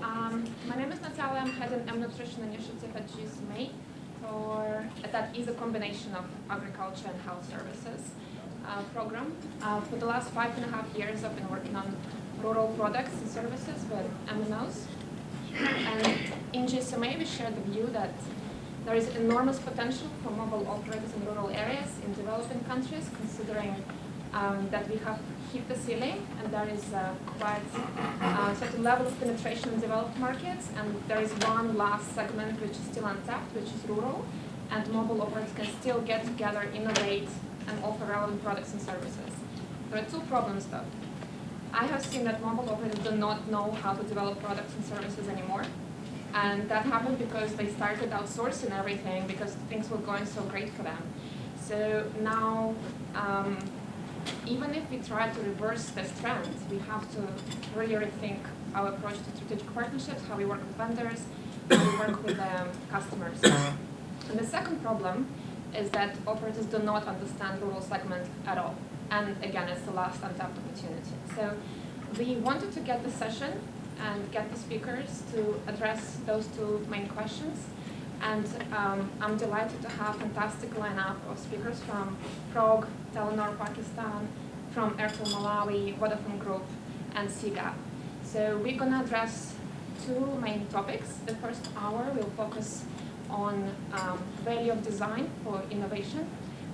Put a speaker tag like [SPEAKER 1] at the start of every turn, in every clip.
[SPEAKER 1] My name is Natalia. I'm head of nutrition initiative at GSMA, that is a combination of agriculture and health services program. For the last 5.5 years, I've been working on rural products and services with MNOs. And in GSMA, we share the view that there is enormous potential for mobile operators in rural areas in developing countries, considering that we have hit the ceiling and there is quite a certain level of penetration in developed markets, and there is one last segment which is still untapped, which is rural, and mobile operators can still get together, innovate, and offer relevant products and services. There are two problems though. I have seen that mobile operators do not know how to develop products and services anymore. And that happened because they started outsourcing everything because things were going so great for them. So now, even if we try to reverse this trend, we have to really rethink our approach to strategic partnerships, how we work with vendors, how we work with customers. And the second problem is that operators do not understand rural segment at all. And again, it's the last untapped opportunity. So we wanted to get the session and get the speakers to address those two main questions. And I'm delighted to have a fantastic lineup of speakers from Frog, Telenor Pakistan, from Airtel Malawi, Vodafone Group, and SIGA. So we're going to address two main topics. The first hour will focus on value of design for innovation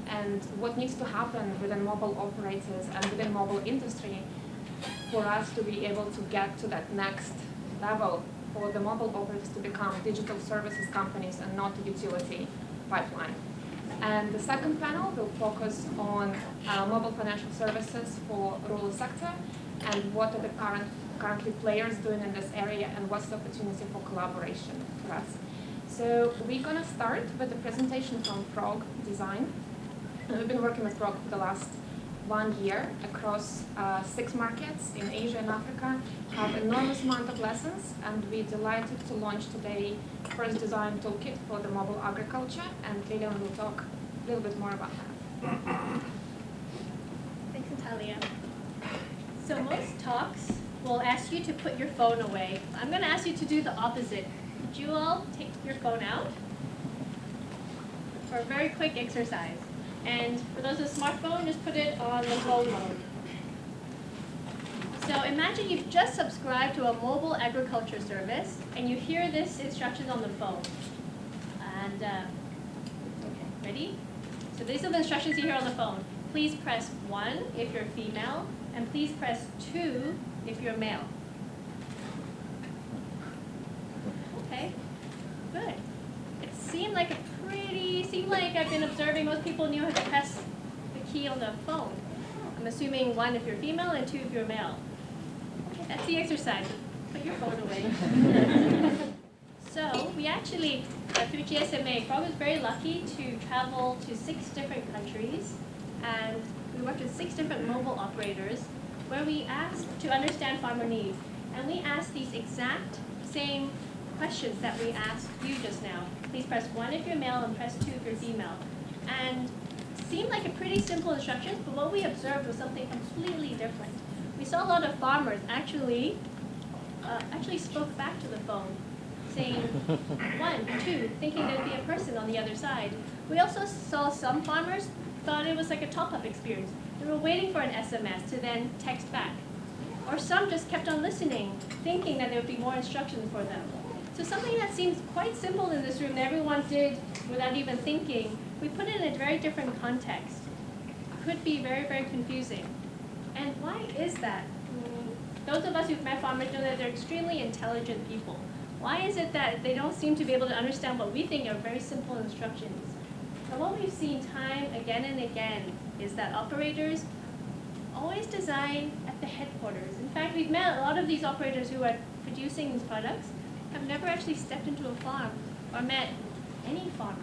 [SPEAKER 1] and what needs to happen within mobile operators and within mobile industry for us to be able to get to that next level, for the mobile operators to become digital services companies and not a utility pipeline. And the second panel will focus on mobile financial services for rural sector and what are the currently players doing in this area and what's the opportunity for collaboration for us. So we're going to start with a presentation from Frog Design. And we've been working with Frog for the last 1 year across 6 markets in Asia and Africa, have enormous amount of lessons, and we're delighted to launch today first design toolkit for the mobile agriculture, and Lilian will talk a little bit more about that.
[SPEAKER 2] Thanks, Natalia. So most talks will ask you to put your phone away. I'm going to ask you to do the opposite. Could you all take your phone out for a very quick exercise? And for those with a smartphone, just put it on the phone mode. So imagine you've just subscribed to a mobile agriculture service, and you hear this instructions on the phone. And, okay, ready? So these are the instructions you hear on the phone. Please press 1 if you're female, and please press 2 if you're male. Okay, good. It seemed like I've been observing most people knew how to press the key on the phone. I'm assuming 1 if you're female and 2 if you're male. Okay, that's the exercise. Put your phone away. So we actually, through GSMA, Frog was very lucky to travel to 6 different countries, and we worked with 6 different mobile operators where we asked to understand farmer needs. And we asked these exact same questions that we asked you just now. Please press 1 if you're male and press 2 if you're female. And it seemed like a pretty simple instructions, but what we observed was something completely different. We saw a lot of farmers actually spoke back to the phone, saying 1, 2, thinking there'd be a person on the other side. We also saw some farmers thought it was like a top-up experience. They were waiting for an SMS to then text back. Or some just kept on listening, thinking that there would be more instructions for them. So something that seems quite simple in this room that everyone did without even thinking, we put it in a very different context. It could be very, very confusing. And why is that? Those of us who've met farmers know that they're extremely intelligent people. Why is it that they don't seem to be able to understand what we think are very simple instructions? And what we've seen time again and again is that operators always design at the headquarters. In fact, we've met a lot of these operators who are producing these products have never actually stepped into a farm or met any farmers.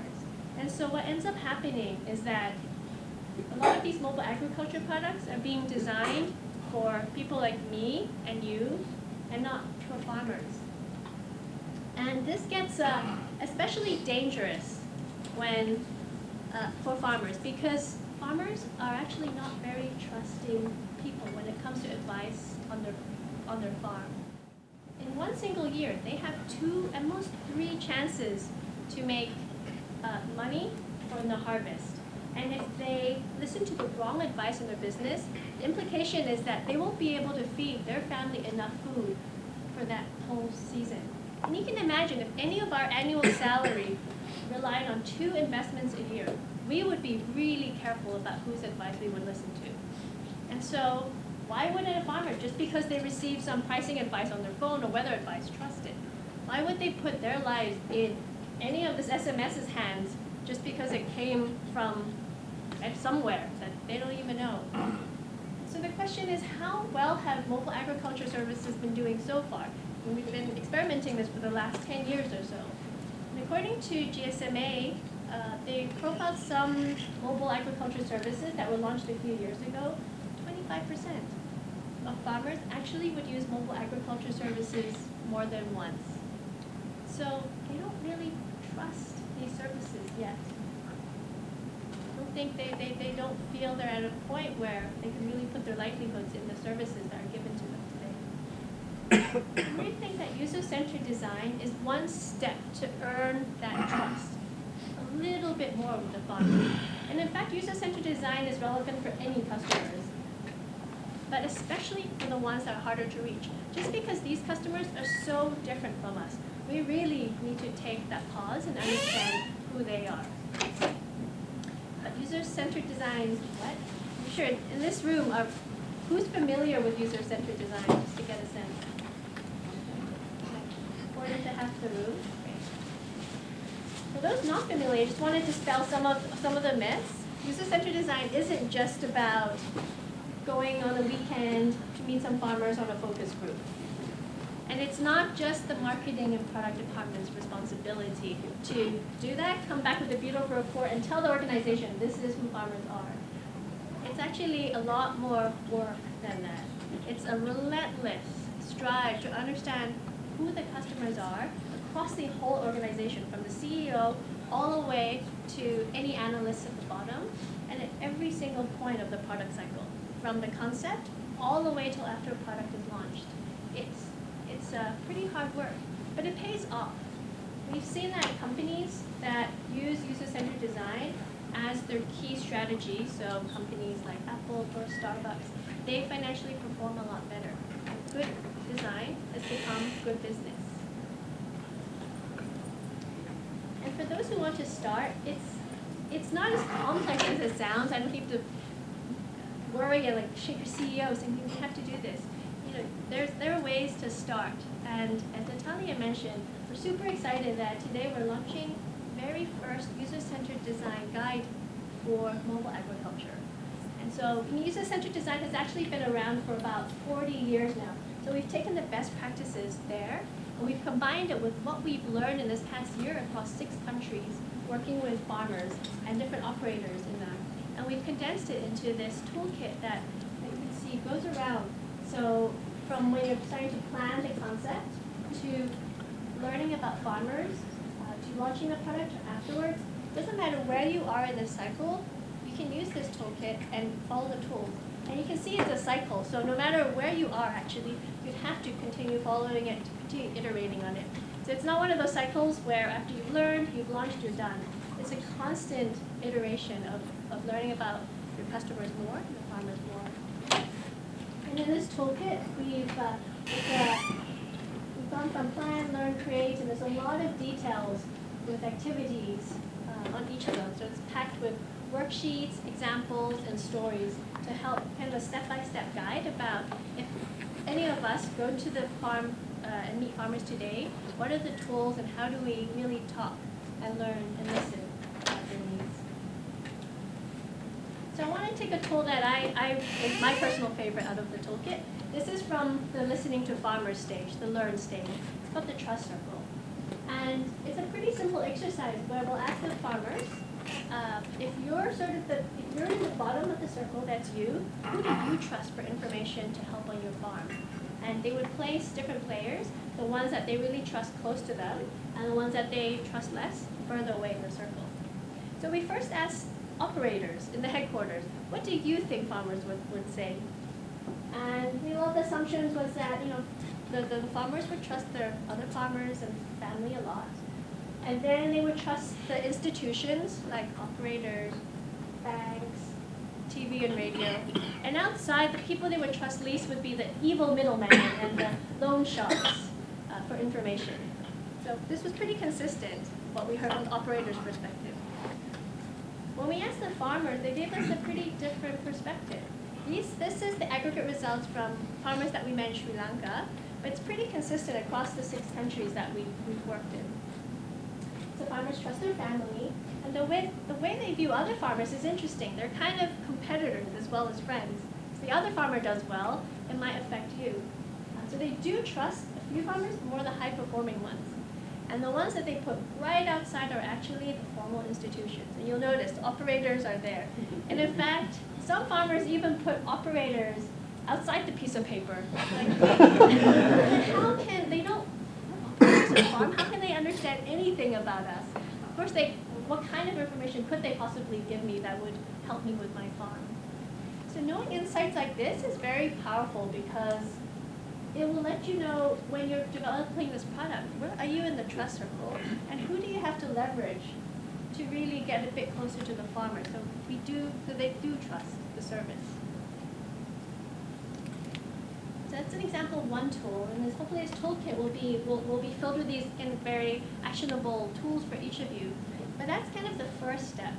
[SPEAKER 2] And so what ends up happening is that a lot of these mobile agriculture products are being designed for people like me and you, and not for farmers. And this gets especially dangerous when for farmers, because farmers are actually not very trusting people when it comes to advice on their farm. In one one single year, they have 2, at most 3 chances to make money from the harvest. And if they listen to the wrong advice in their business, the implication is that they won't be able to feed their family enough food for that whole season. And you can imagine if any of our annual salary relied on 2 investments a year, we would be really careful about whose advice we would listen to. And so, why wouldn't a farmer, just because they receive some pricing advice on their phone or weather advice, trust it? Why would they put their lives in any of this SMS's hands just because it came from somewhere that they don't even know? So the question is, how well have mobile agriculture services been doing so far? And we've been experimenting this for the last 10 years or so. And according to GSMA, they profiled some mobile agriculture services that were launched a few years ago. 25% of farmers actually would use mobile agriculture services more than once. So they don't really trust these services yet. I don't think they don't feel they're at a point where they can really put their livelihoods in the services that are given to them today. We think that user-centric design is one step to earn that trust a little bit more with the farmer. And in fact, user-centric design is relevant for any customers, but especially for the ones that are harder to reach. Just because these customers are so different from us, we really need to take that pause and understand who they are. But user-centric design, what? I'm sure in this room, who's familiar with user-centric design, just to get a sense? More than half the room. For those not familiar, I just wanted to dispel some of the myths. User-centric design isn't just about going on a weekend to meet some farmers on a focus group. And it's not just the marketing and product department's responsibility to do that, come back with a beautiful report and tell the organization this is who farmers are. It's actually a lot more work than that. It's a relentless strive to understand who the customers are across the whole organization, from the CEO all the way to any analyst at the bottom, and at every single point of the product cycle, from the concept all the way till after a product is launched. It's pretty hard work, but it pays off. We've seen that companies that use user-centric design as their key strategy, so companies like Apple or Starbucks, they financially perform a lot better. Good design has become good business. And for those who want to start, it's not as complex as it sounds. I don't need to worry and shake your CEO saying you have to do this. There are ways to start. And as Natalia mentioned, we're super excited that today we're launching the very first user-centric design guide for mobile agriculture. And so user-centric design has actually been around for about 40 years now. So we've taken the best practices there, and we've combined it with what we've learned in this past year across 6 countries, working with farmers and different operators in them. And we've condensed it into this toolkit that you can see goes around. So from when you're starting to plan the concept, to learning about farmers, to launching the product or afterwards, doesn't matter where you are in this cycle, you can use this toolkit and follow the tools. And you can see it's a cycle, so no matter where you are actually, you'd have to continue following it, to continue iterating on it. So it's not one of those cycles where after you've learned, you've launched, you're done. It's a constant iteration of learning about your customers more and the farmers more. And in this toolkit, we've gone from plan, learn, create, and there's a lot of details with activities on each of them. So it's packed with worksheets, examples, and stories to help kind of a step-by-step guide about if any of us go to the farm and meet farmers today, what are the tools and how do we really talk and learn and listen about their needs. So I want to take a tool that is my personal favorite out of the toolkit. This is from the listening to farmers stage, the learn stage. It's called the trust circle. And it's a pretty simple exercise where we'll ask the farmers, if you're in the bottom of the circle, that's you, who do you trust for information to help on your farm? And they would place different players, the ones that they really trust close to them, and the ones that they trust less, further away in the circle. So we first asked operators in the headquarters, what do you think farmers would say? And the assumptions was that, the farmers would trust their other farmers and family a lot. And then they would trust the institutions like operators, banks, TV and radio. And outside, the people they would trust least would be the evil middleman and the loan sharks for information. So this was pretty consistent, what we heard from the operator's perspective. When we asked the farmers, they gave us a pretty different perspective. This is the aggregate results from farmers that we met in Sri Lanka, but it's pretty consistent across the 6 countries that we've worked in. So farmers trust their family, and the way they view other farmers is interesting. They're kind of competitors as well as friends. If the other farmer does well, it might affect you. So they do trust a few farmers, more the high-performing ones. And the ones that they put right outside are actually the formal institutions. And you'll notice the operators are there. And in fact, some farmers even put operators outside the piece of paper. Like, how can they don't operators a farm? How can they understand anything about us? Of course, what kind of information could they possibly give me that would help me with my farm? So knowing insights like this is very powerful because it will let you know when you're developing this product, where are you in the trust circle, and who do you have to leverage to really get a bit closer to the farmer, so they do trust the service. So that's an example of one tool, and hopefully this toolkit will be filled with these very actionable tools for each of you. But that's kind of the first step.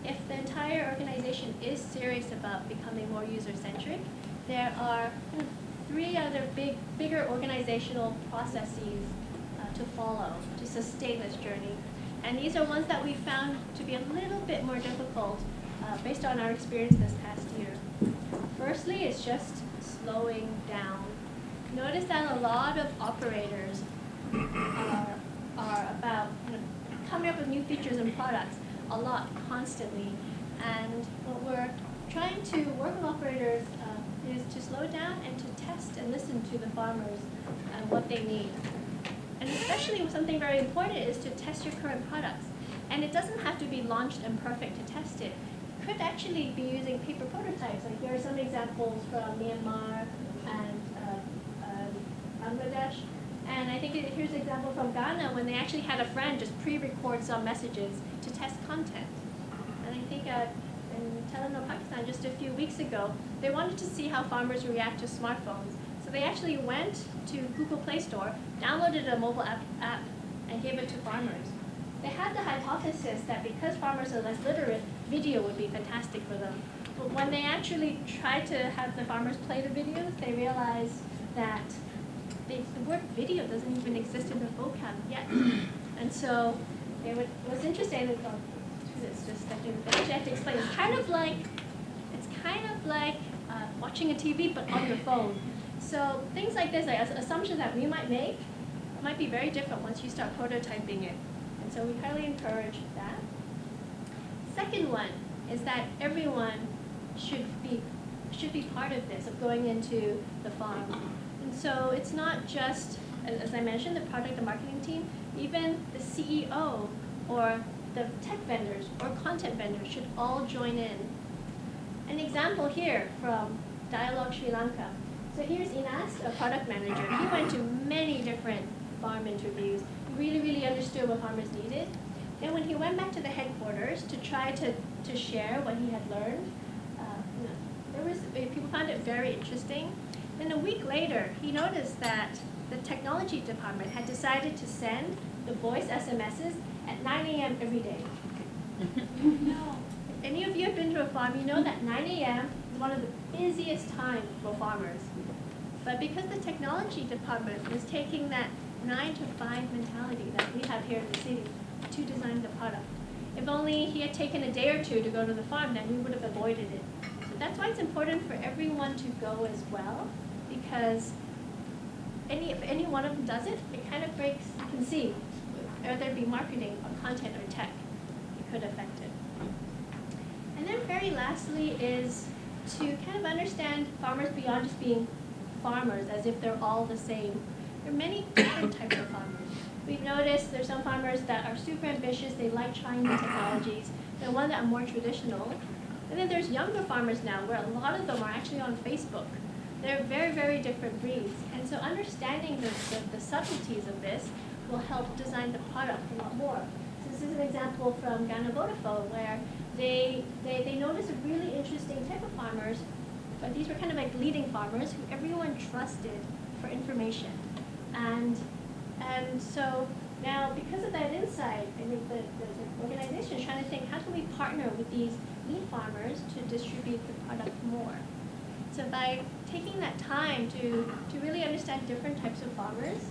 [SPEAKER 2] If the entire organization is serious about becoming more user-centric, there are 3 other bigger organizational processes to follow to sustain this journey. And these are ones that we found to be a little bit more difficult based on our experience this past year. Firstly, it's just slowing down. Notice that a lot of operators are about coming up with new features and products a lot, constantly. And what we're trying to work with operators is to slow down and to test and listen to the farmers and what they need. And especially something very important is to test your current products. And it doesn't have to be launched and perfect to test it. You could actually be using paper prototypes. Like here are some examples from Myanmar and Bangladesh. And I think here's an example from Ghana when they actually had a friend just pre-record some messages to test content. And I think in Telenor Pakistan just a few weeks ago, they wanted to see how farmers react to smartphones. So they actually went to Google Play Store, downloaded a mobile app, and gave it to farmers. They had the hypothesis that because farmers are less literate, video would be fantastic for them. But when they actually tried to have the farmers play the videos, they realized that the word video doesn't even exist in their vocab yet. And so what's interesting is, I have to explain. It's kind of like watching a TV but on your phone. So things like this, like assumptions that we might make, might be very different once you start prototyping it. And so we highly encourage that. Second one is that everyone should be part of this, of going into the farm. And so it's not just, as I mentioned, the product and marketing team, even the CEO or the tech vendors or content vendors should all join in. An example here from Dialogue Sri Lanka. So here's Inas, a product manager. He went to many different farm interviews. He really understood what farmers needed. Then when he went back to the headquarters to try to share what he had learned, people found it very interesting. Then a week later, he noticed that the technology department had decided to send the voice SMSs at 9 a.m. every day. No. If any of you have been to a farm, you know that 9 a.m. is one of the busiest times for farmers. But because the technology department was taking that 9 to 5 mentality that we have here in the city to design the product, if only he had taken a day or two to go to the farm, then we would have avoided it. So that's why it's important for everyone to go as well, because if any one of them does it, it kind of breaks, you can see, whether it be marketing or content or tech, it could affect it. And then very lastly is to kind of understand farmers beyond just being farmers as if they're all the same. There are many different types of farmers. We've noticed there's some farmers that are super ambitious, they like trying new technologies. There are ones that are more traditional. And then there's younger farmers now where a lot of them are actually on Facebook. They're very, very different breeds. And so understanding the subtleties of this will help design the product a lot more. So this is an example from Ghana Vodafone where they noticed a really interesting type of farmers, but these were kind of like leading farmers who everyone trusted for information. And so now, because of that insight, I think the organization is trying to think, how can we partner with these lead farmers to distribute the product more? So by taking that time to really understand different types of farmers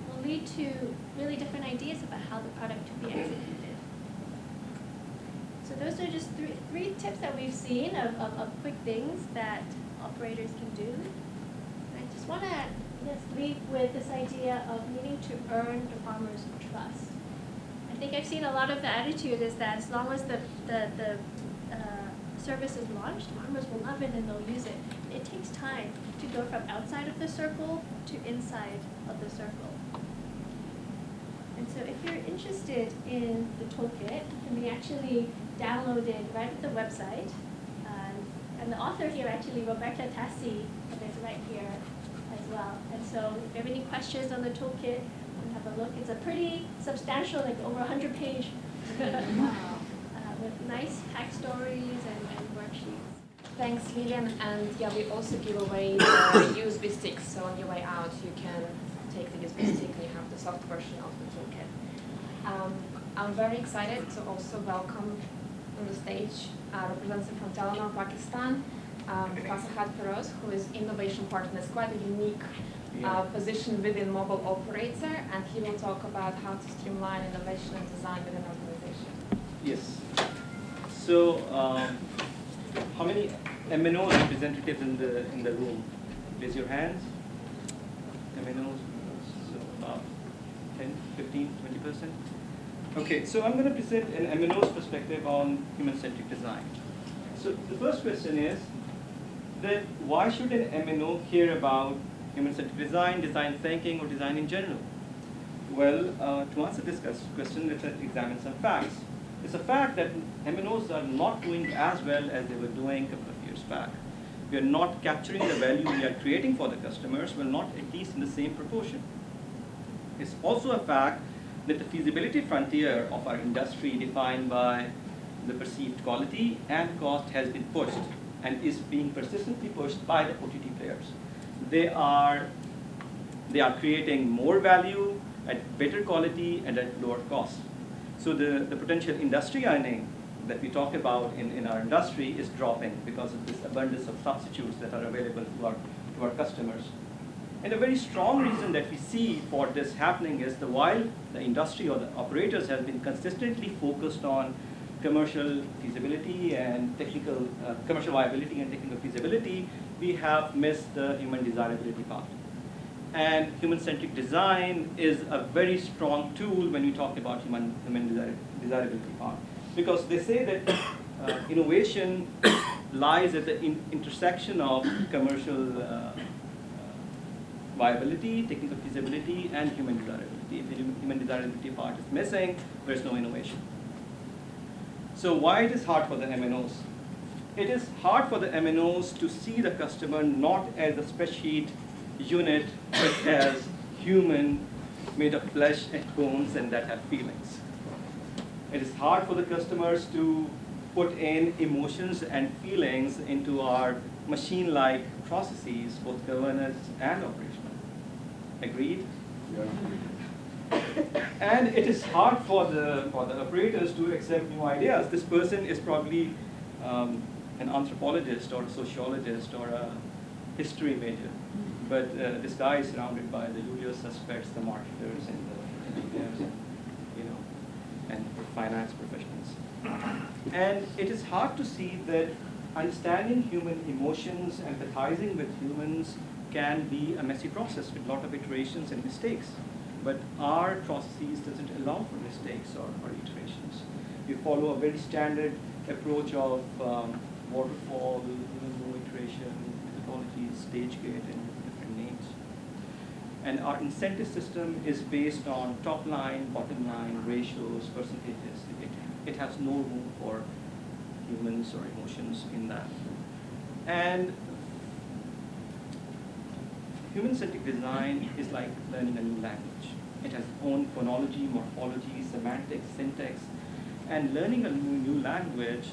[SPEAKER 2] will lead to really different ideas about how the product could be executed. So those are just three tips that we've seen of quick things that operators can do. And I just want to lead with this idea of needing to earn the farmer's trust. I think I've seen a lot of the attitude is that as long as the service is launched, farmers will love it and they'll use it. It takes time to go from outside of the circle to inside of the circle. And so if you're interested in the toolkit, it can be actually downloaded right at the website. And the author here, actually, Roberta Tassi, is right here as well. And so if you have any questions on the toolkit, you can have a look. It's a pretty substantial, like over 100-page with nice hack stories and worksheets.
[SPEAKER 1] Thanks, Lilian. And yeah, we also give away the USB sticks. So on your way out, you can take the USB stick and you have the soft version of the toolkit. I'm very excited to also welcome on the stage a representative from Telenor Pakistan, Fasahat Feroze, who is innovation partner. It's quite a unique position within mobile operator, and he will talk about how to streamline innovation and design within an organization.
[SPEAKER 3] Yes. So, how many MNOs representatives in the room? Raise your hands. MNOs, so about 10, 15, 20%. Okay, so I'm going to present an MNO's perspective on human-centric design. So the first question is that why should an MNO care about human-centric design, design thinking, or design in general? Well, to answer this question, let's examine some facts. It's a fact that MNOs are not doing as well as they were doing a couple of years back. We are not capturing the value we are creating for the customers, well, not at least in the same proportion. It's also a fact that the feasibility frontier of our industry, defined by the perceived quality and cost, has been pushed and is being persistently pushed by the OTT players. They are creating more value at better quality and at lower cost. So the potential industry earning that we talk about in our industry is dropping because of this abundance of substitutes that are available to our customers. And a very strong reason that we see for this happening is that while the industry or the operators have been consistently focused on commercial feasibility and technical, commercial viability and technical feasibility, we have missed the human desirability part. And human-centric design is a very strong tool when we talk about human desirability part. Because they say that innovation lies at the intersection of commercial viability, technical feasibility, and human desirability. If the human desirability part is missing, there's no innovation. So why it is hard for the MNOs? It is hard for the MNOs to see the customer not as a spreadsheet unit, but as human, made of flesh and bones and that have feelings. It is hard for the customers to put in emotions and feelings into our machine-like processes, both governance and operational. Agreed? Yeah. And it is hard for the operators to accept new ideas. This person is probably an anthropologist or a sociologist or a history major. But this guy is surrounded by the usual suspects, the marketers and the engineers, and finance professionals. And it is hard to see that understanding human emotions, empathizing with humans, can be a messy process with a lot of iterations and mistakes. But our processes doesn't allow for mistakes or iterations. We follow a very standard approach of waterfall, no iteration, methodologies, stage gate, and different names. And our incentive system is based on top line, bottom line, ratios, percentages. It has no room for humans or emotions in that. And human-centric design is like learning a new language. It has its own phonology, morphology, semantics, syntax, and learning a new language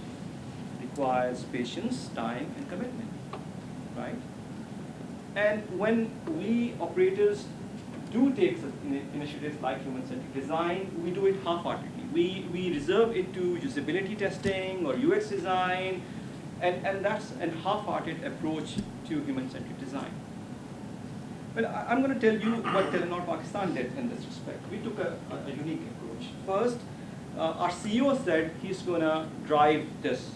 [SPEAKER 3] requires patience, time, and commitment, right? And when we operators do take such initiatives like human-centric design, we do it half-heartedly. We reserve it to usability testing or UX design, and that's a half-hearted approach to human-centric design. Well, I'm going to tell you what Telenor Pakistan did in this respect. We took a unique approach. First, our CEO said he's going to drive this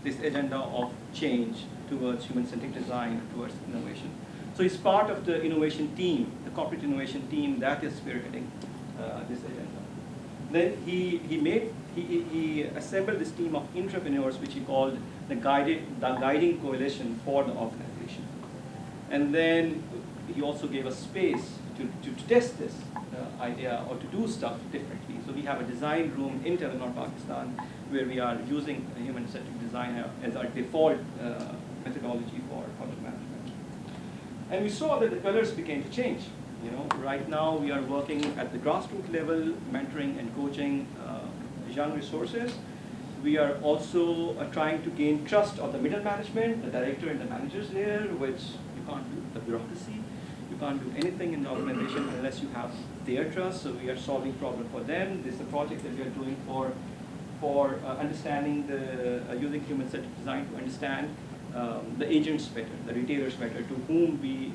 [SPEAKER 3] agenda of change towards human-centric design, towards innovation. So he's part of the innovation team, the corporate innovation team that is spearheading this agenda. Then he assembled this team of entrepreneurs, which he called the guiding coalition for the organization. And then he also gave us space to test this idea or to do stuff differently. So we have a design room in Telenor Pakistan where we are using human-centric design as our default methodology for project management. And we saw that the colors began to change. You know, right now we are working at the grassroots level, mentoring and coaching young resources. We are also trying to gain trust of the middle management, the director and the managers there, which you can't do, the bureaucracy. You can't do anything in the organization unless you have their trust, so we are solving problem for them. This is a project that we are doing for understanding using human-centric design to understand the agents better, the retailers better, to whom we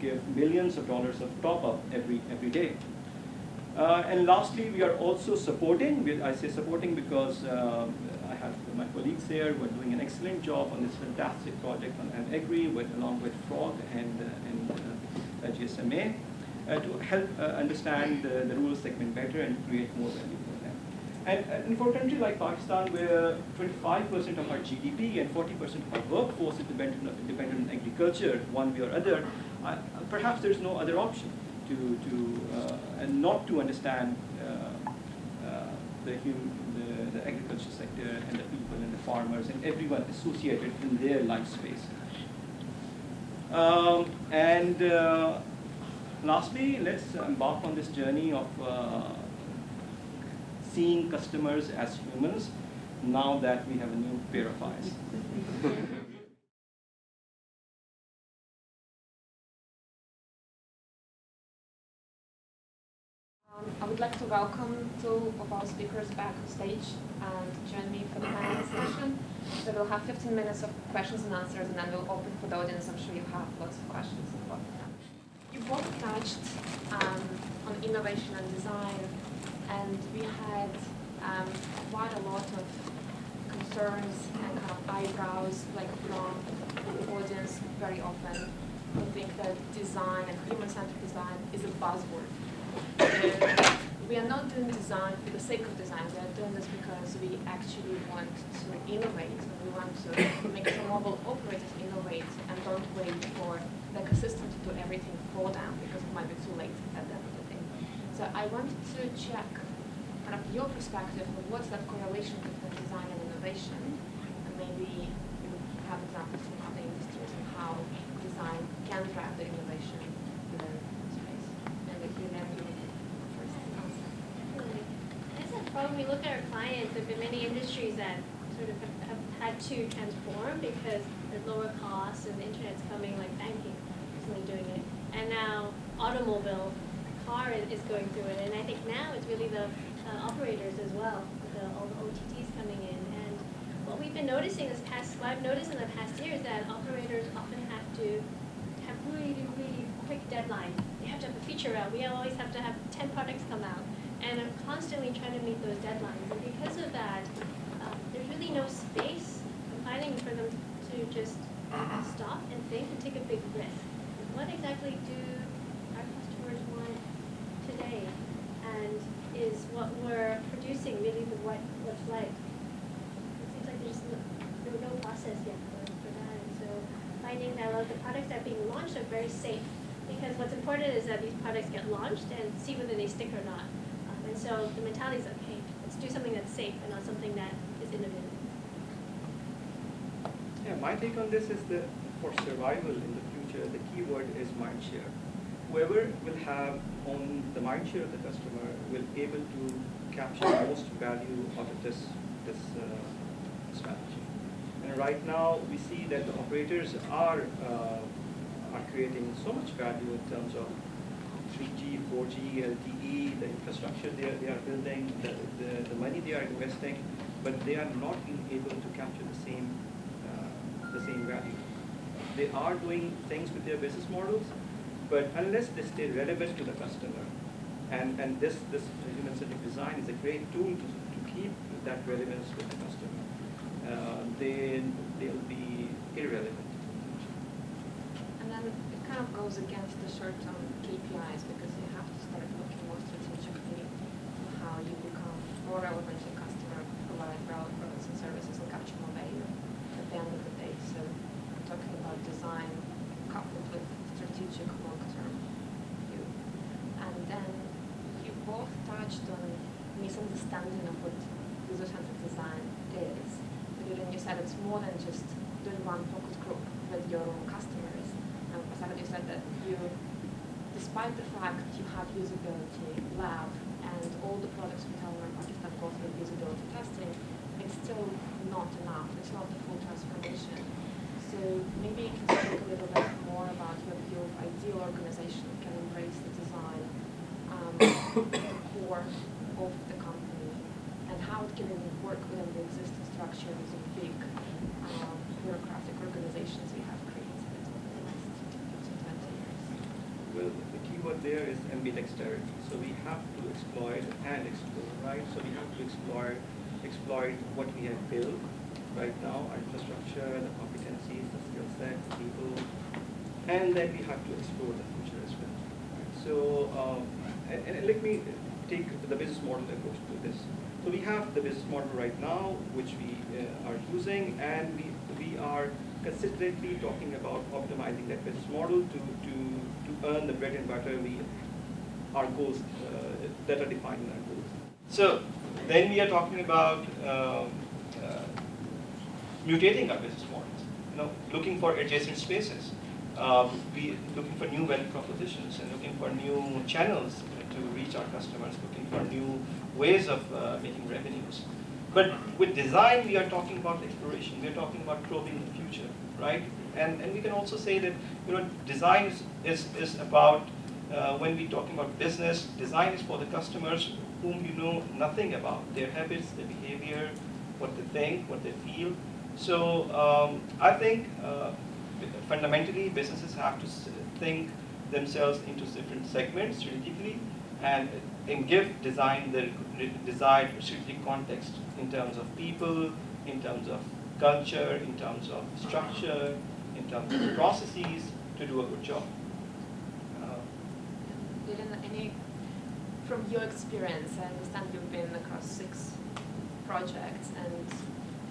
[SPEAKER 3] give millions of dollars of top-up every day. And lastly, we are also supporting, I say supporting because I have my colleagues here who are doing an excellent job on this fantastic project on Agri, along with Frog and GSMA, to help understand the rural segment better and create more value for them. And for a country like Pakistan, where 25% of our GDP and 40% of our workforce is dependent on agriculture, one way or other, perhaps there's no other option and not to understand the agriculture sector and the people and the farmers and everyone associated in their life space. Lastly, let's embark on this journey of seeing customers as humans now that we have a new pair of eyes.
[SPEAKER 1] I would like to welcome two of our speakers back on stage and join me for the panel discussion. So we'll have 15 minutes of questions and answers, and then we'll open for the audience. I'm sure you have lots of questions and both of them. You both touched on innovation and design, and we had quite a lot of concerns and kind of eyebrows, like from the audience very often, who think that design and human-centric design is a buzzword. We are not doing design for the sake of design. We are doing this because we actually want to innovate. We want to make sure mobile operators innovate and don't wait for the ecosystem to do everything for them because it might be too late at the end of the day. So I wanted to check kind of your perspective of what's that correlation between design and innovation, and maybe you have examples from other industries of how design can drive the innovation in the space. And if you never
[SPEAKER 2] When we look at our clients, there have been many industries that sort of have had to transform because there's lower costs and the internet's coming, like banking recently doing it. And now automobile, car is going through it. And I think now it's really the operators as well, all the OTTs coming in. And what we've been noticing what I've noticed in the past year is that operators often have to have really, really quick deadlines. They have to have a feature out. We always have to have 10 products come out. And I'm constantly trying to meet those deadlines. And because of that, there's really no space, I'm finding, for them to just stop and think and take a big risk. What exactly do our customers want today? And is what we're producing really what's right? It seems like there's no process yet for that. And so finding that a lot of the products that are being launched are very safe. Because what's important is that these products get launched and see whether they stick or not. And so the mentality is, okay, let's do something that's safe and not something that is innovative.
[SPEAKER 3] Yeah, my take on this is that for survival in the future, share, the key word is mind share. Whoever will have on the mind share of the customer will be able to capture the most value out of this strategy. And right now we see that the operators are creating so much value in terms of 3G, 4G, LTE, the infrastructure they are building, the money they are investing, but they are not being able to capture the same value. They are doing things with their business models, but unless they stay relevant to the customer, and this human-centric design is a great tool to keep that relevance with the customer, then they'll be irrelevant.
[SPEAKER 1] And then it kind of goes against the short-term KPIs because you have to start looking more strategically at how you become more relevant to the customer, provide relevant products and services, and capture more value at the end of the day. So I'm talking about design coupled with strategic long-term view. And then you both touched on misunderstanding of what user-centric design is. Lilian, you said it's more than just doing one focus group with your own customers. And Fasahat, you said that you, despite the fact you have usability lab and all the products from Telenor Pakistan go through usability testing, it's still not enough. It's not the full transformation. So maybe you can speak a little bit more about your view of ideal organization that can embrace the design core of the company and how it can even work within the existing structures of big bureaucratic organizations we have created over the last 15, 20 years.
[SPEAKER 3] Well, the key word there is ambidexterity. So we have to exploit and explore, right? So we have to exploit what we have built right now, our infrastructure, the competencies, the skill set, the people, and then we have to explore the future as well. Right? So, and let me take the business model approach to this. So we have the business model right now, which we are using, and we are consistently talking about optimizing that business model to earn the bread and butter our goals that are defined in our goals. So then we are talking about mutating our business models, looking for adjacent spaces, looking for new value propositions, and looking for new channels to reach our customers, looking for new ways of making revenues. But with design, we are talking about exploration. We are talking about probing the future, right? And we can also say that design is about when we're talking about business, design is for the customers whom you know nothing about, their habits, their behavior, what they think, what they feel. So I think fundamentally businesses have to think themselves into different segments strategically and give design the desired strategic context in terms of people, in terms of culture, in terms of structure, in terms of processes to do a good job.
[SPEAKER 1] Lilian, from your experience, I understand you've been across 6 projects, and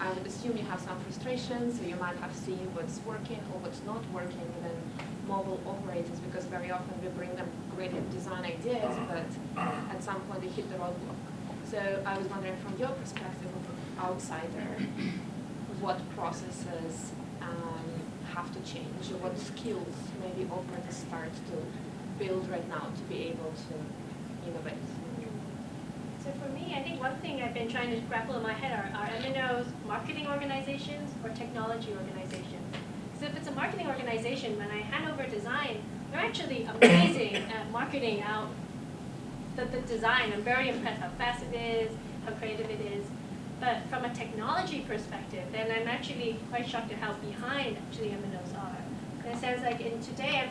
[SPEAKER 1] I would assume you have some frustrations, so you might have seen what's working or what's not working within mobile operators, because very often we bring them great design ideas, but at some point they hit the roadblock. So I was wondering, from your perspective of an outsider, what processes have to change, or what skills maybe operators start to build right now to be able to innovate?
[SPEAKER 2] So for me, I think one thing I've been trying to grapple in my head are MNOs marketing organizations or technology organizations. So if it's a marketing organization, when I hand over design, they're actually amazing at marketing out the design. I'm very impressed how fast it is, how creative it is. But from a technology perspective, then I'm actually quite shocked at how behind actually MNOs are. In a sense, like today,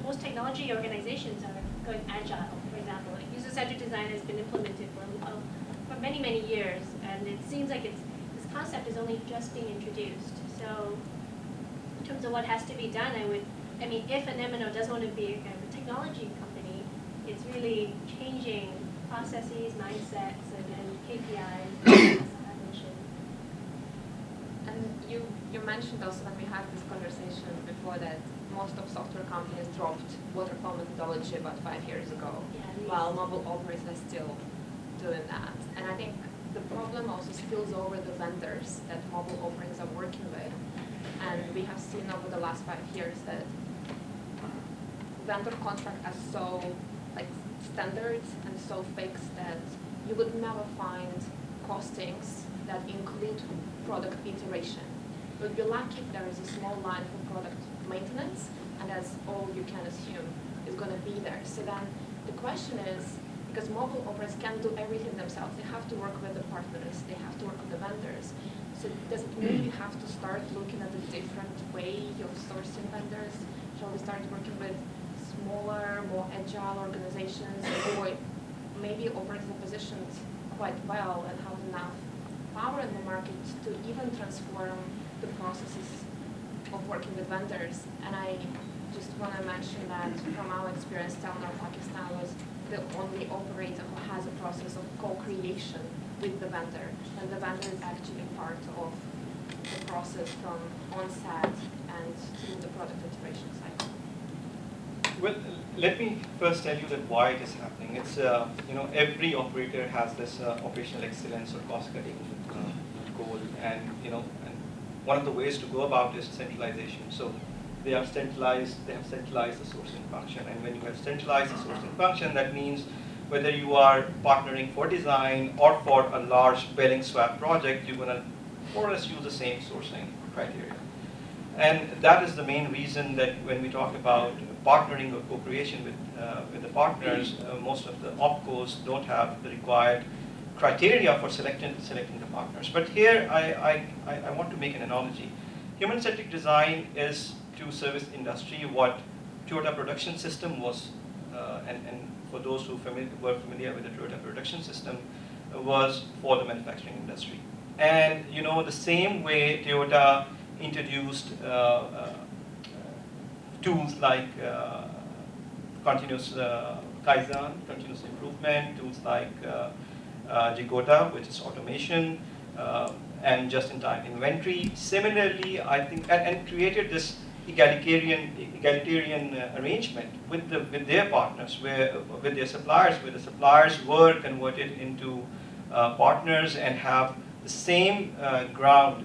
[SPEAKER 2] most technology organizations are going agile, for example. Like user-centric design has been implemented for many, many years, and it seems like this concept is only just being introduced. So in terms of what has to be done, if an MNO does want to be a technology company, it's really changing processes, mindsets, and then KPIs.
[SPEAKER 1] And you mentioned also when we had this conversation before that most of software companies dropped Waterfall Methodology about 5 years ago, while mobile operators are still doing that. And I think the problem also spills over the vendors that mobile operators are working with. And we have seen over the last 5 years that vendor contract are so like standard and so fixed that you would never find costings that include product iteration. You would be lucky if there is a small line for product maintenance, and that's all you can assume is going to be there. So then the question is, because mobile operators can't do everything themselves, they have to work with the partners, they have to work with the vendors. So does it mean you have to start looking at a different way of sourcing vendors? Shall we start working with smaller, more agile organizations, or maybe operators are positioned quite well and have enough power in the market to even transform the processes of working with vendors? And I just want to mention that from our experience, Telenor Pakistan was the only operator who has a process of co-creation with the vendor, and the vendor is actually part of the process from onset and through the product iteration cycle.
[SPEAKER 4] Well, let me first tell you that why it is happening. It's every operator has this operational excellence or cost-cutting goal, and and one of the ways to go about is centralization. So they have centralized the sourcing function, and when you have centralized the sourcing function, that means whether you are partnering for design or for a large billing swap project, you're going to more or less use the same sourcing criteria. And that is the main reason that when we talk about partnering or co-creation with the partners, most of the opcos don't have the required criteria for selecting the partners. But here I want to make an analogy. Human-centric design is to service industry what Toyota production system was, and for those who were familiar with the Toyota production system, was for the manufacturing industry. And the same way Toyota introduced tools like continuous Kaizen, continuous improvement, tools like Jigoda, which is automation, and just-in-time inventory. Similarly, I think, and created this egalitarian arrangement with their partners, with their suppliers, where the suppliers were converted into partners and have the same ground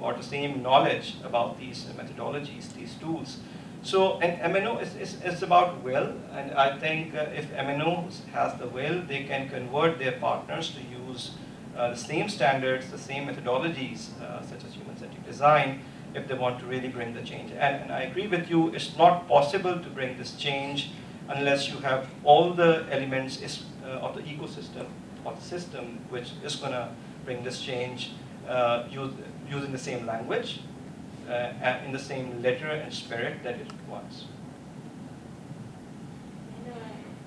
[SPEAKER 4] or the same knowledge about these methodologies, these tools. So an MNO is about will, and I think if MNOs has the will, they can convert their partners to use the same standards, the same methodologies, such as human-centric design, if they want to really bring the change. And I agree with you, it's not possible to bring this change unless you have all the elements of the ecosystem, or the system, which is going to bring this change using the same language, and in the same letter and spirit that it requires.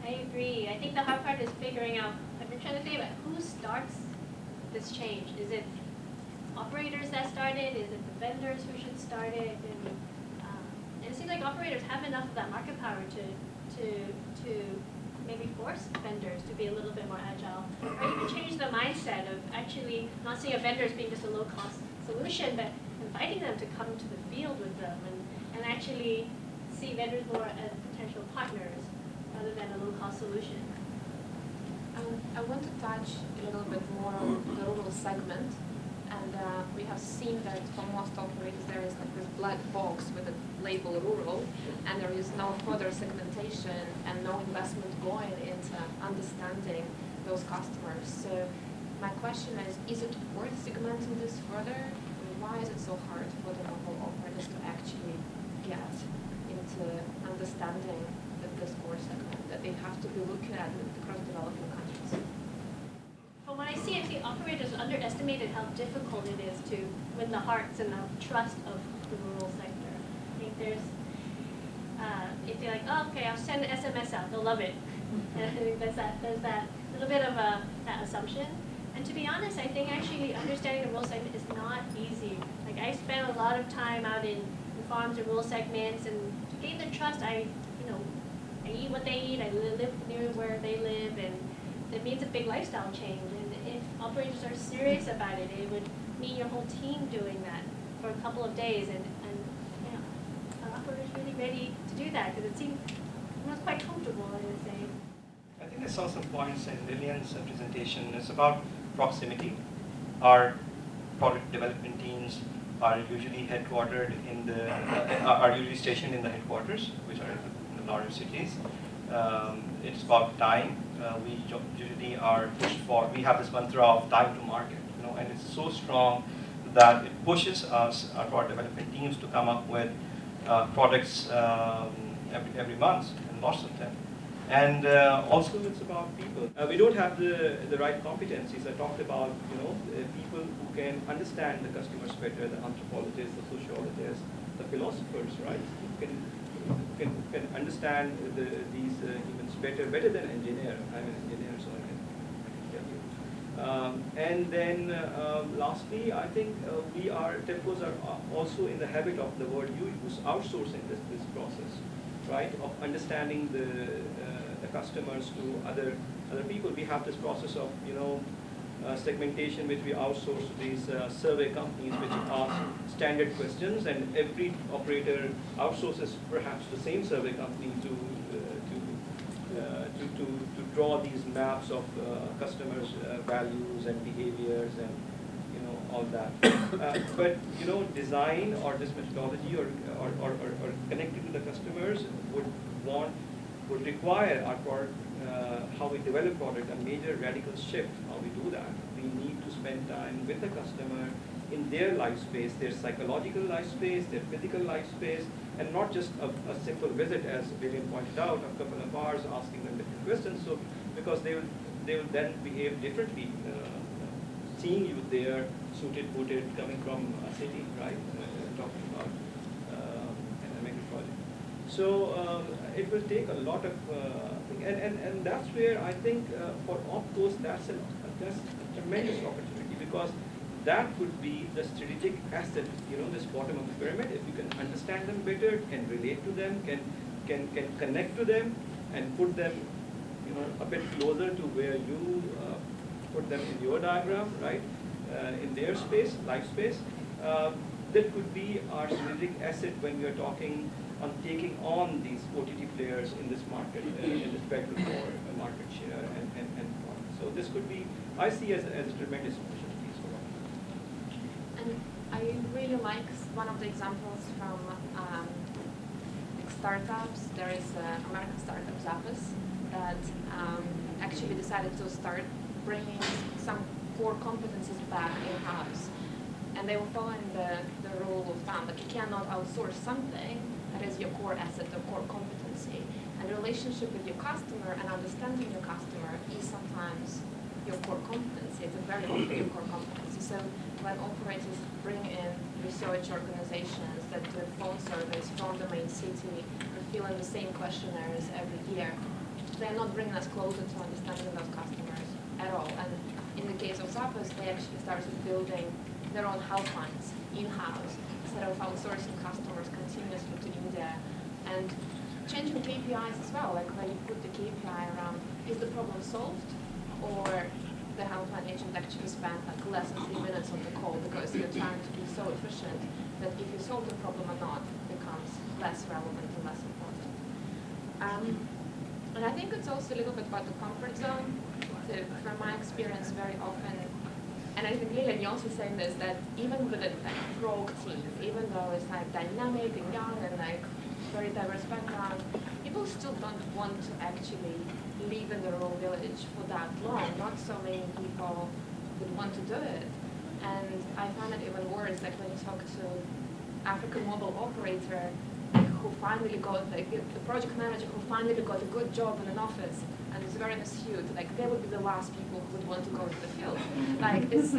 [SPEAKER 2] I agree. I think the hard part is figuring out, I've been trying to think about who starts this change. Is it operators that started? Is it the vendors who should start it? And it seems like operators have enough of that market power to maybe force vendors to be a little bit more agile, or even change the mindset of actually not seeing a vendor as being just a low-cost solution, but inviting them to come to the field with them and actually see vendors more as potential partners rather than a low-cost solution.
[SPEAKER 1] I want to touch a little bit more on the rural segment, and we have seen that for most operators there is like this black box with a label rural, and there is no further segmentation and no investment going into understanding those customers. So my question is it worth segmenting this further? I mean, why is it so hard for the mobile operators to actually get into understanding this core segment that they have to be looking at across developing countries?
[SPEAKER 2] From what I see operators underestimated how difficult it is to win the hearts and the trust of the rural sector. I think there's, if they're like, oh, okay, I'll send an SMS out, they'll love it. And I think there's that little bit of that assumption. And to be honest, I think actually understanding the rural segment is not easy. Like I spent a lot of time out in farms and rural segments, and to gain their trust, I eat what they eat, I live near where they live, and it means a big lifestyle change. And if operators are serious about it, it would mean your whole team doing that for a couple of days, and are operators really ready to do that? Because it seemed almost quite comfortable, I would say.
[SPEAKER 4] I think I saw some points in Lilian's presentation. It's about proximity. Our product development teams are usually headquartered are usually stationed in the headquarters, which are in the larger cities. It's about time. We usually are pushed for. We have this mantra of time to market, and it's so strong that it pushes us, our development teams, to come up with products every month, and lots of them. And also it's about people. We don't have the right competencies. I talked about people who can understand the customers better, the anthropologists, the sociologists, the philosophers, right? Who can understand these humans better than an engineer. I'm an engineer, so I can tell you. And then lastly, I think telcos are also in the habit of the word you use, outsourcing this process, right? Of understanding the customers to other people. We have this process of segmentation, which we outsource to these survey companies, which ask standard questions, and every operator outsources perhaps the same survey company to draw these maps of customers' values and behaviors and all that. But design or this methodology or connecting to the customers would require our product, how we develop product, a major radical shift how we do that. We need to spend time with the customer in their life space, their psychological life space, their physical life space, and not just a simple visit, as Lilian pointed out, a couple of hours asking them different questions. So because they will then behave differently, seeing you there, suited, booted, coming from a city, right? Talking about a mega project. So it will take a lot of and that's where I think for opcos that's a tremendous opportunity, because that could be the strategic asset, this bottom of the pyramid. If you can understand them better, can relate to them, can connect to them, and put them a bit closer to where you put them in your diagram, right? In their space, life space, that could be our strategic asset when we are talking on taking on these OTT players in this market in respect to for market share and products. So this could be, I see as a tremendous opportunity for us.
[SPEAKER 1] And I really like one of the examples from startups. There is an American startup, Zappos, that actually decided to start bringing some core competencies back in-house. And they were following the rule of thumb that you cannot outsource something that is your core asset or core competency. And the relationship with your customer and understanding your customer is sometimes your core competency. It's a very often your core competency. So when operators bring in research organizations that do phone surveys from the main city and fill in the same questionnaires every year, they're not bringing us closer to understanding those customers at all. And in the case of Zappos, they actually started building their own helplines in-house instead of outsourcing customers continuously to India, and changing KPIs as well, like when you put the KPI around, is the problem solved, or the helpline agent actually spent like less than 3 minutes on the call because you're trying to be so efficient that if you solve the problem or not becomes less relevant and less important. And I think it's also a little bit about the comfort zone. So from my experience, very often, and I think Lilian, you're also saying this, that even with the Frog team, even though it's like dynamic and young and like very diverse background, people still don't want to actually live in the rural village for that long. Not so many people would want to do it. And I find it even worse, like when you talk to African mobile operator who finally got, like the project manager who finally got a good job in an office and is very astute, like they would be the last people who would want to go to the field. Like it's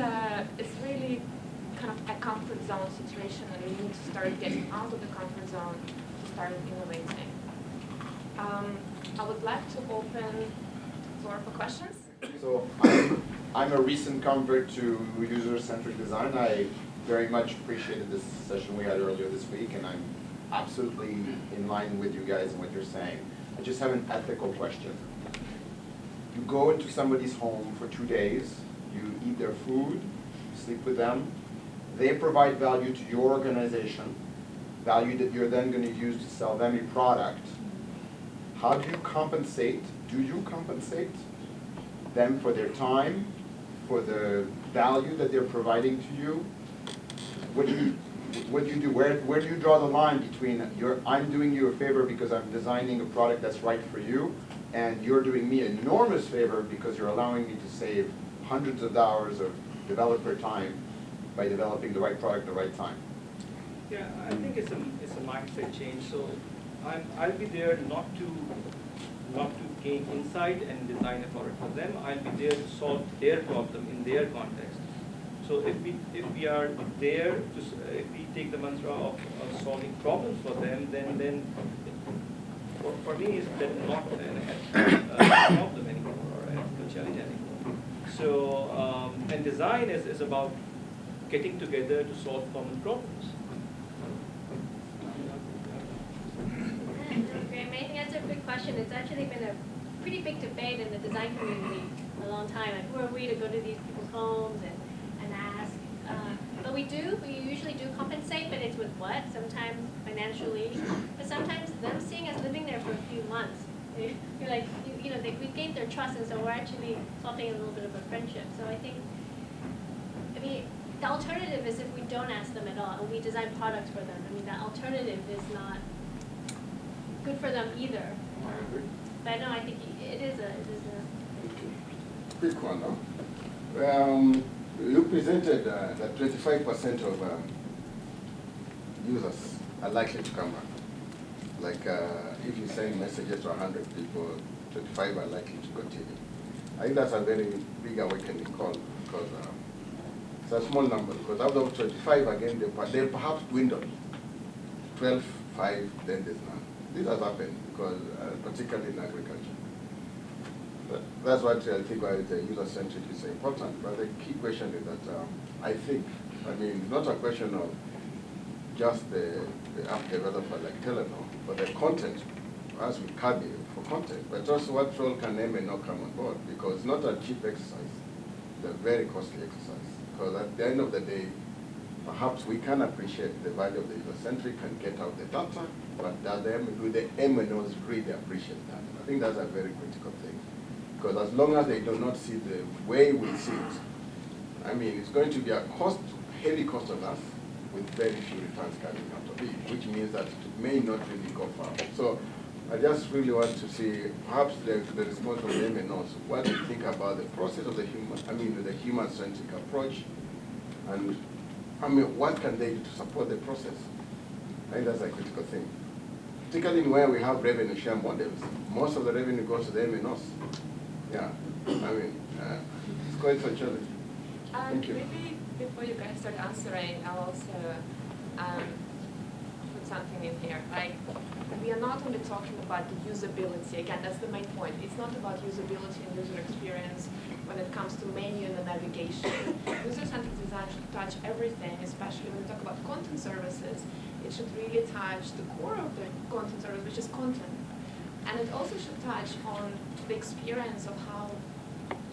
[SPEAKER 1] really kind of a comfort zone situation, and we need to start getting out of the comfort zone to start innovating. I would like to open the floor for questions.
[SPEAKER 5] So I'm a recent convert to user-centric design. I very much appreciated this session we had earlier this week, and I'm absolutely in line with you guys and what you're saying. I just have an ethical question. You go into somebody's home for 2 days, you eat their food, you sleep with them, they provide value to your organization, value that you're then going to use to sell them a product. How do you compensate? Do you compensate them for their time, for the value that they're providing to you? what do you do? Where do you draw the line between I'm doing you a favor because I'm designing a product that's right for you, and you're doing me an enormous favor because you're allowing me to save hundreds of hours of developer time by developing the right product at the right time?
[SPEAKER 3] Yeah, I think it's a mindset change. So I'll be there not to gain insight and design a product for them. I'll be there to solve their problem in their context. So if we are there to, if we take the mantra of solving problems for them, then for me it's then not a problem anymore or an ethical challenge anymore. So and design is about getting together to solve common problems.
[SPEAKER 2] Great, I think that's a good question. It's actually been a pretty big debate in the design community for a long time. Like, who are we to go to these people's homes and ask? But we usually do compensate, but it's with what? Sometimes financially, but sometimes them seeing us living there for a few months. You're like, we've gained their trust, and so we're actually sculpting a little bit of a friendship. So I mean, the alternative is if we don't ask them at all, and we design products for them. I mean, that alternative is not good for them either. But no, I think it is a.
[SPEAKER 6] Quick one now. You presented that 25% of users are likely to come back. Like if you send messages to 100 people, 25 are likely to continue. I think that's a very big awakening call because it's a small number. Because out of 25, again, they perhaps dwindle. 12, 5, then there's none. This has happened because, particularly in agriculture. But that's what I think why the user-centric is important. But the key question is that I mean, not a question of just the app developer like Telenor, but the content, as we carry for content, but also what role can MNO come on board? Because it's not a cheap exercise, it's a very costly exercise. Because at the end of the day, perhaps we can appreciate the value of the user-centric and get out the data, but do the MNOs really appreciate that? I think that's a very critical thing. Because as long as they do not see the way we see it, I mean, it's going to be a heavy cost on us with very few returns coming out of it, which means that it may not really go far. So I just really want to see perhaps the response from the MNOs, what they think about the process of the human-centric approach, and I mean, what can they do to support the process? I think that's a critical thing. Particularly where we have revenue share models, most of the revenue goes to the MNOs. Yeah, I mean, it's quite a challenge. Thank you.
[SPEAKER 1] Maybe before you guys start answering, I'll also put something in here. Like, we are not only talking about the usability. Again, that's the main point. It's not about usability and user experience when it comes to menu and the navigation. User-centric design should touch everything, especially when we talk about content services. It should really touch the core of the content service, which is content. And it also should touch on the experience of how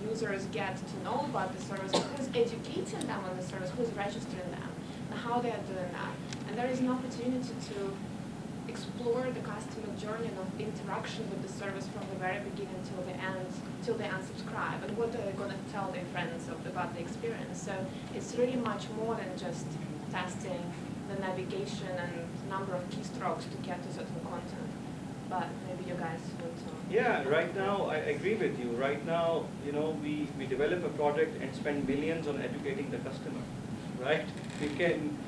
[SPEAKER 1] users get to know about the service, who's educating them on the service, who's registering them, and how they are doing that. And there is an opportunity to explore the customer journey of interaction with the service from the very beginning till they unsubscribe, and what they're going to tell their friends about the experience. So it's really much more than just testing the navigation and number of keystrokes to get to certain content. But maybe you guys would.
[SPEAKER 3] Yeah, right now I agree with you. Right now, we develop a product and spend millions on educating the customer, right? We can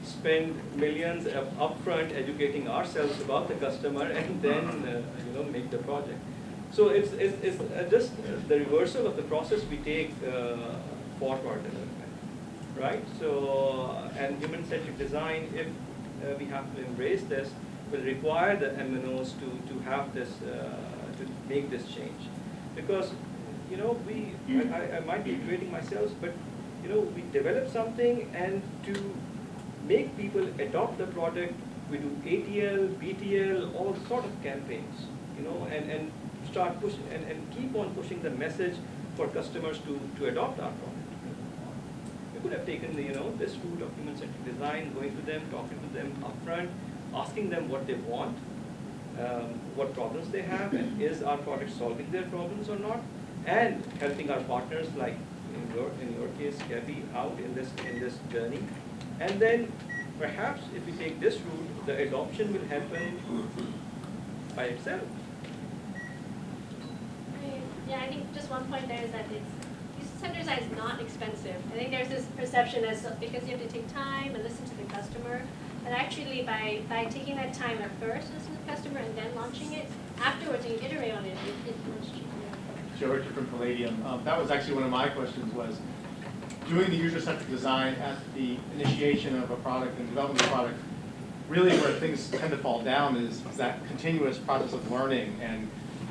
[SPEAKER 3] spend millions upfront educating ourselves about the customer and then make the project. So it's just the reversal of the process we take for product development, right? So and human-centric design, if we have to embrace this, will require the MNOs to have this, to make this change. Because, I might be creating myself, but, we develop something, and to make people adopt the product, we do ATL, BTL, all sort of campaigns, and start pushing, and keep on pushing the message for customers to adopt our product. We could have taken this route of human-centric design, going to them, talking to them upfront, asking them what they want, what problems they have, and is our product solving their problems or not, and helping our partners, like in your case, Gabby, out in this journey, and then perhaps if we take this route, the adoption will happen by itself.
[SPEAKER 2] Yeah, I think just one point there is that user-centered design is not expensive. I think there's this perception as because you have to take time and listen to the customer, but actually by taking that time at first, listen to the customer, and then launching it, afterwards when you iterate on it, it's much cheaper.
[SPEAKER 7] Joe Richard from Palladium. That was actually one of my questions was, doing the user-centric design at the initiation of a product and development of a product, really where things tend to fall down is that continuous process of learning, and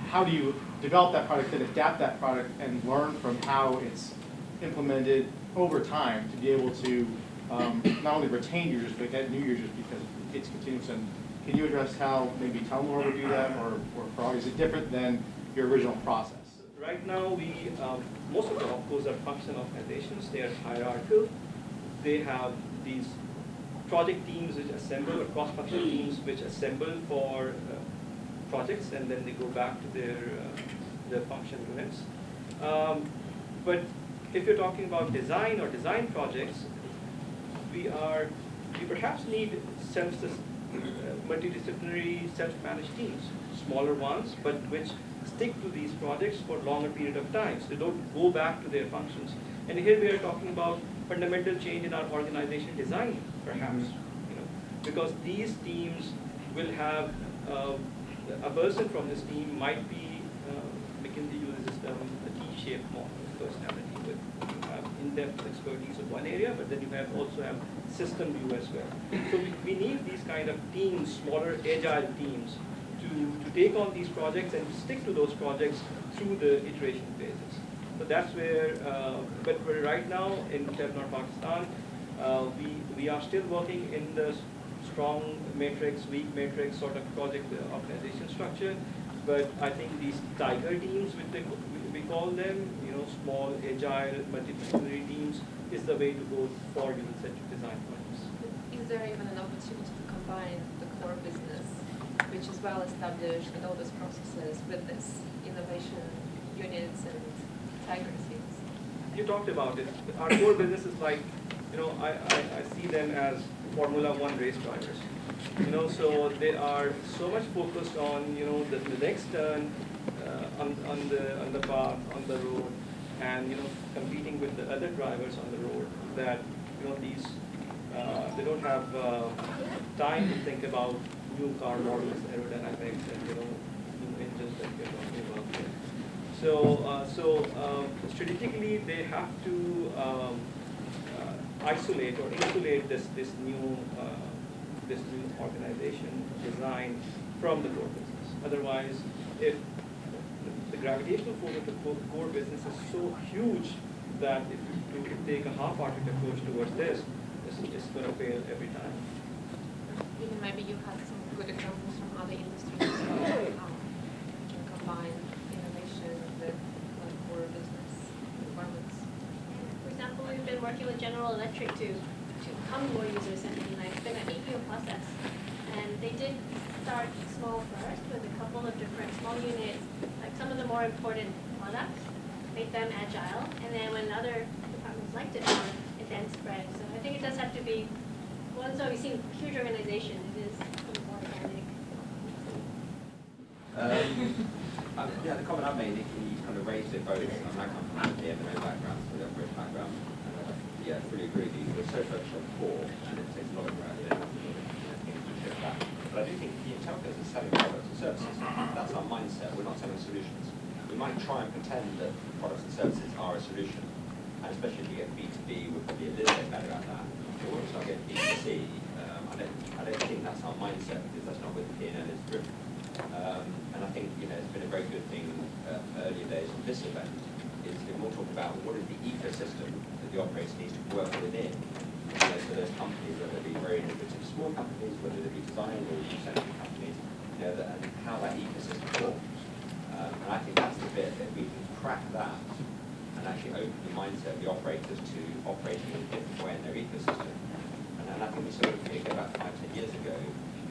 [SPEAKER 7] how do you develop that product and adapt that product and learn from how it's implemented over time to be able to not only retain users but get new users because it's continuous. And can you address how maybe Telenor would do that, or Frog? Is it different than your original process?
[SPEAKER 3] Right now, we most of the opcos are function organizations. They are hierarchical. They have these project teams which assemble, or cross-functional teams which assemble for projects, and then they go back to their function units. But if you're talking about design or design projects, we perhaps need multidisciplinary, self-managed teams, smaller ones, but which stick to these projects for a longer period of time. So they don't go back to their functions. And here we are talking about fundamental change in our organization design, perhaps, because these teams will have a person from this team might be McKinsey uses this term, the T-shaped model personality, with you have in-depth expertise of one area, but then you also have system view as well. So we need these kind of teams, smaller agile teams, to take on these projects and stick to those projects through the iteration phases. So that's where, but right now in Telenor Pakistan, we are still working in the strong matrix, weak matrix sort of project organization structure. But I think these tiger teams, which we call them, small, agile, multidisciplinary teams, is the way to go for user-centric design projects.
[SPEAKER 1] Is there even an opportunity to combine the core business, which is well established with all those processes, with this innovation units and tiger teams?
[SPEAKER 3] You talked about it. Our core business is like, I see them as Formula One race drivers. So they are so much focused on, the next turn on the path, on the road, and competing with the other drivers on the road that these they don't have time to think about new car models, aerodynamics, and new engines that we're talking about here. So strategically they have to isolate or insulate this new organization design from the core business. Otherwise, if the gravitational force of the core business is so huge that if you take a half-hearted approach towards this, it's going to fail every time.
[SPEAKER 1] Even maybe you had some good examples from other industries as well, you can combine innovation with core business requirements.
[SPEAKER 2] For example, we've been working with General Electric to become more user-centered design. It's been an 8-year process. And they did start small first with a couple of different small units, like some of the more important products, make them agile, and then when other departments liked it more, it then spread. So I think it does have to be, once we've seen huge organization, it is more organic.
[SPEAKER 8] Yeah, the comment I made, you kind of raised it both. I come from the MNO background, so the operator background. Yeah, I fully agree with you. We're so focused on core, and it takes a lot of grounding to shift that. But I do think telcos are selling products and services. That's our mindset. We're not selling solutions. We might try and pretend that products and services are a solution, and especially if you get B2B, we're probably a little bit better at that. But when we start getting B2C, I don't think that's our mindset, because that's not where the P&L is driven. And I think it's been a very good thing earlier days on this event, is that we're talking about what is the ecosystem that the operator needs to work within. So those companies, whether they be very innovative small companies, whether they be design or user-centric companies, and how that ecosystem forms. And I think that's the bit that we can crack that and actually open the mindset of the operators to operating in a different way in their ecosystem. And I think we sort of, go back 5-10 years ago,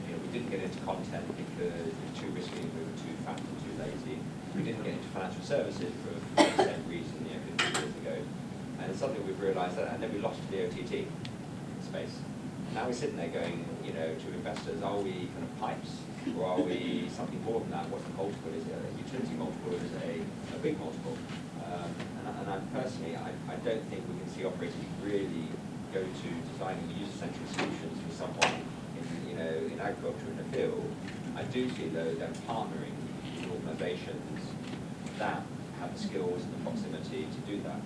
[SPEAKER 8] we didn't get into content because it was too risky, we were too fat and too lazy. We didn't get into financial services for the same reason, 15 years ago. And it's something we've realised that, and then we lost the OTT space. Now we're sitting there going, you know, to investors, are we kind of pipes, or are we something more than that? What's the multiple? Is it a utility multiple, or is it a big multiple? And I personally, I don't think we can see operators really go to designing user-centric solutions for someone in agriculture in the field. I do see though them partnering with organisations that have the skills and the proximity to do that.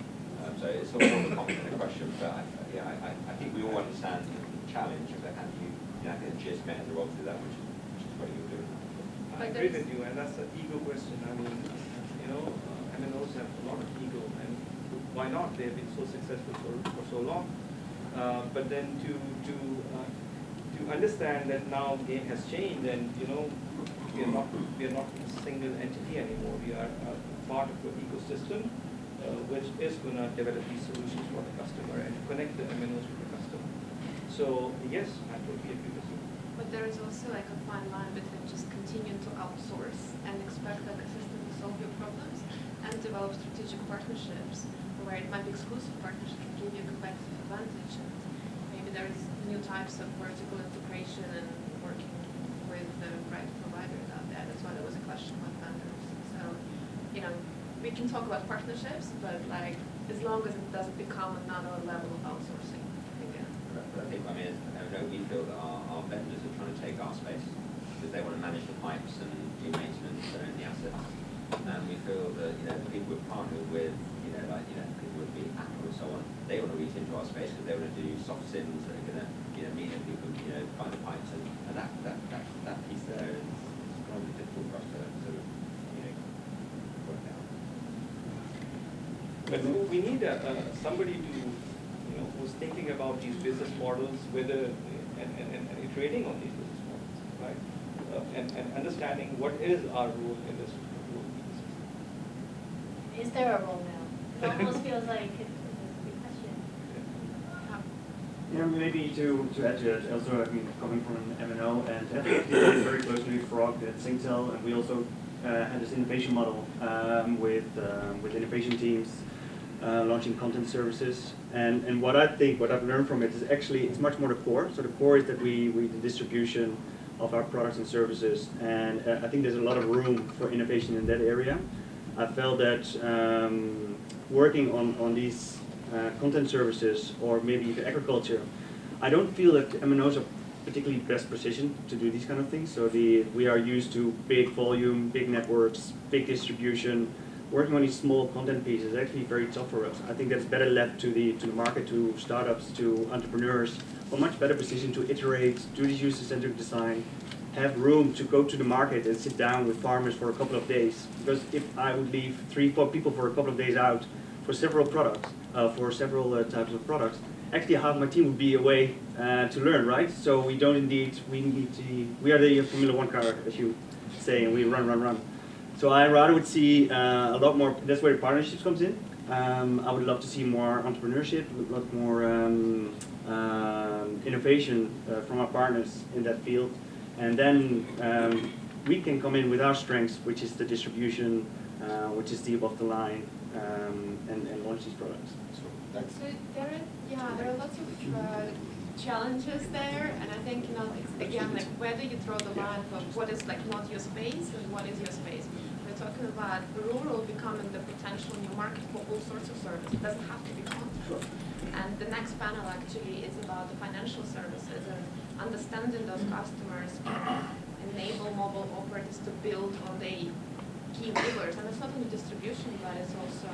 [SPEAKER 8] So it's sort of more of a comment than a question, but I think we all understand the challenge of that. I think GSM has a role to do that, which is what you're doing.
[SPEAKER 4] I agree with you, and that's the ego question. I mean, MNOs have a lot of ego, and why not? They have been so successful for so long. But then to understand that now the game has changed, and we are not a single entity anymore. We are part of an ecosystem, which is going to develop these solutions for the customer and connect the MNOs with the customer. So yes, I totally agree with you.
[SPEAKER 1] But there is also like a fine line between just continuing to outsource and expect like a system to solve your problems and develop strategic partnerships where it might be exclusive partnerships that give you a competitive advantage. And maybe there is new types of vertical integration and working with the right providers out there. That's why there was a question about vendors. So, we can talk about partnerships, but like as long as it doesn't become another level of outsourcing.
[SPEAKER 8] But I think, we feel that our vendors are trying to take our space because they want to manage the pipes and do maintenance and own the assets. And we feel that, the people we're partnered with, people would be Apple and so on, they want to reach into our space because they want to do soft sims that are going to, mean that people, buy the pipes. And that piece there is going to be difficult for us to sort of, work out.
[SPEAKER 4] But we need somebody to, who's thinking about these business models, whether and iterating on these business models, right? And understanding what is our role in this role.
[SPEAKER 2] Is there a role now? It almost feels like it's a big question.
[SPEAKER 9] Yeah, maybe to add to that, also coming from an MNO, and I think we work very closely with Frog and Singtel, and we also had this innovation model with innovation teams. Launching content services, and what I've learned from it is actually it's much more the core. So the core is that we the distribution of our products and services, and I think there's a lot of room for innovation in that area. I felt that working on these content services, or maybe even agriculture, I don't feel that MNOs are particularly best positioned to do these kind of things. So we are used to big volume, big networks, big distribution. Working on these small content pieces is actually very tough for us. I think that's better left to the market, to startups, to entrepreneurs, or much better position to iterate, do this user-centric design, have room to go to the market and sit down with farmers for a couple of days. Because if I would leave 3-4 people for a couple of days out for several products, for several types of products, actually half my team would be away to learn, right? So we are the Formula 1 car, as you say, and we run. So I rather would see a lot more, that's where partnerships comes in. I would love to see more entrepreneurship, a lot more innovation from our partners in that field. And then we can come in with our strengths, which is the distribution, which is the above the line, and launch these products.
[SPEAKER 5] So that's
[SPEAKER 1] So there are lots of challenges there, and I think it's again like whether you draw the line of what is like not your space and what is your space. We're talking about rural becoming the potential new market for all sorts of services. It doesn't have to be content. And the next panel actually is about the financial services and understanding those customers, enable mobile operators to build on the key enablers. And it's not only distribution, but it's also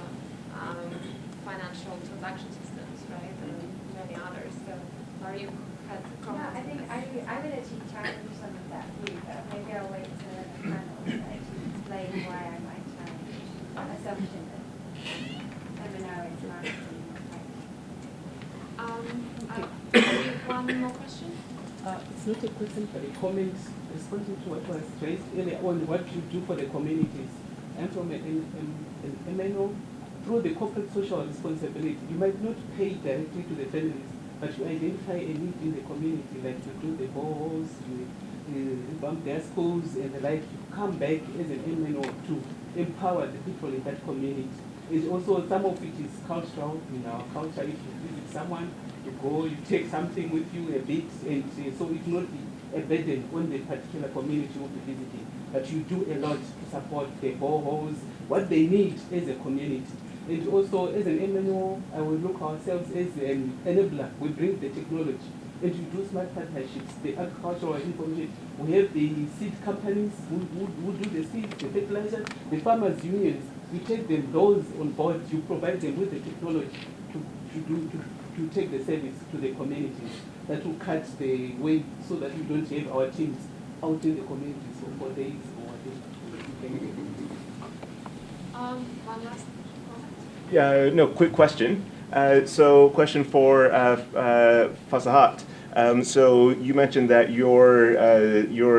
[SPEAKER 1] financial transaction systems, right, and many others. So, are you had comments?
[SPEAKER 10] Yeah, I think I would actually challenge some of that view, but maybe I'll wait to the panel to actually explain why I might challenge the assumption that MNO is marketing.
[SPEAKER 1] One more question?
[SPEAKER 11] It's not a question, but a comment responding to what was raised earlier on what you do for the communities. And from an MNO, through the corporate social responsibility, you might not pay directly to the families, but you identify a need in the community, like you do the boreholes, you bump their schools and the like. You come back as an MNO to empower the people in that community. It's also, some of it is cultural. In our culture, if you visit someone, you go, you take something with you a bit, and so it will not be a burden on the particular community you'll be visiting. But you do a lot to support the boreholes, what they need as a community. And also, as an MNO, I will look ourselves as an enabler. We bring the technology. And you do smart partnerships, the agricultural information. We have the seed companies who do the seeds, the fertilizers, the farmers' unions. We take them, those on board, you provide them with the technology to take the service to the communities. That will cut the way so that we don't have our teams out in the communities for 4 days or whatever.
[SPEAKER 1] One last comment?
[SPEAKER 12] Yeah, no, quick question. So question for Fasahat. So you mentioned that your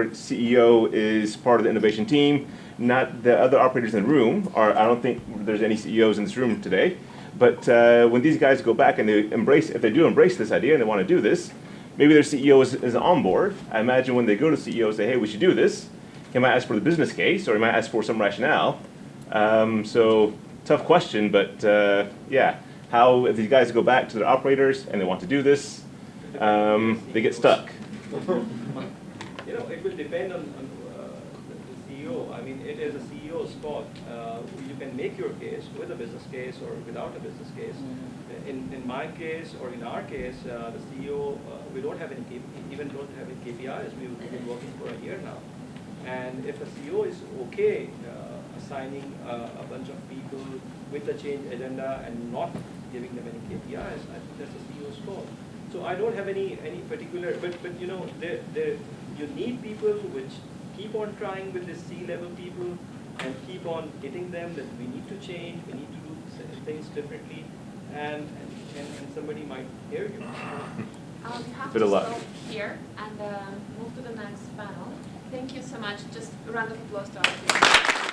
[SPEAKER 12] CEO is part of the innovation team, not the other operators in the room. Or I don't think there's any CEOs in this room today. But when these guys go back and they embrace, if they do embrace this idea and they want to do this, maybe their CEO is on board. I imagine when they go to CEO and say, hey, we should do this, he might ask for the business case or he might ask for some rationale. So tough question, but yeah, how if these guys go back to their operators and they want to do this, they get stuck.
[SPEAKER 4] You know, it will depend on the CEO. I mean, it is a CEO's call. You can make your case with a business case or without a business case. In my case or in our case, the CEO, we don't have any KPIs. We've been working for a year now. And if a CEO is okay assigning a bunch of people with a change agenda and not giving them any KPIs, I think that's a CEO's call. So I don't have any particular, but you know, you need people which keep on trying with the C-level people and keep on hitting them that we need to change, we need to do things differently, and somebody might hear you.
[SPEAKER 1] We have
[SPEAKER 12] Bit
[SPEAKER 1] to
[SPEAKER 12] of luck.
[SPEAKER 1] stop here and move to the next panel. Thank you so much. Just a round of applause to our team.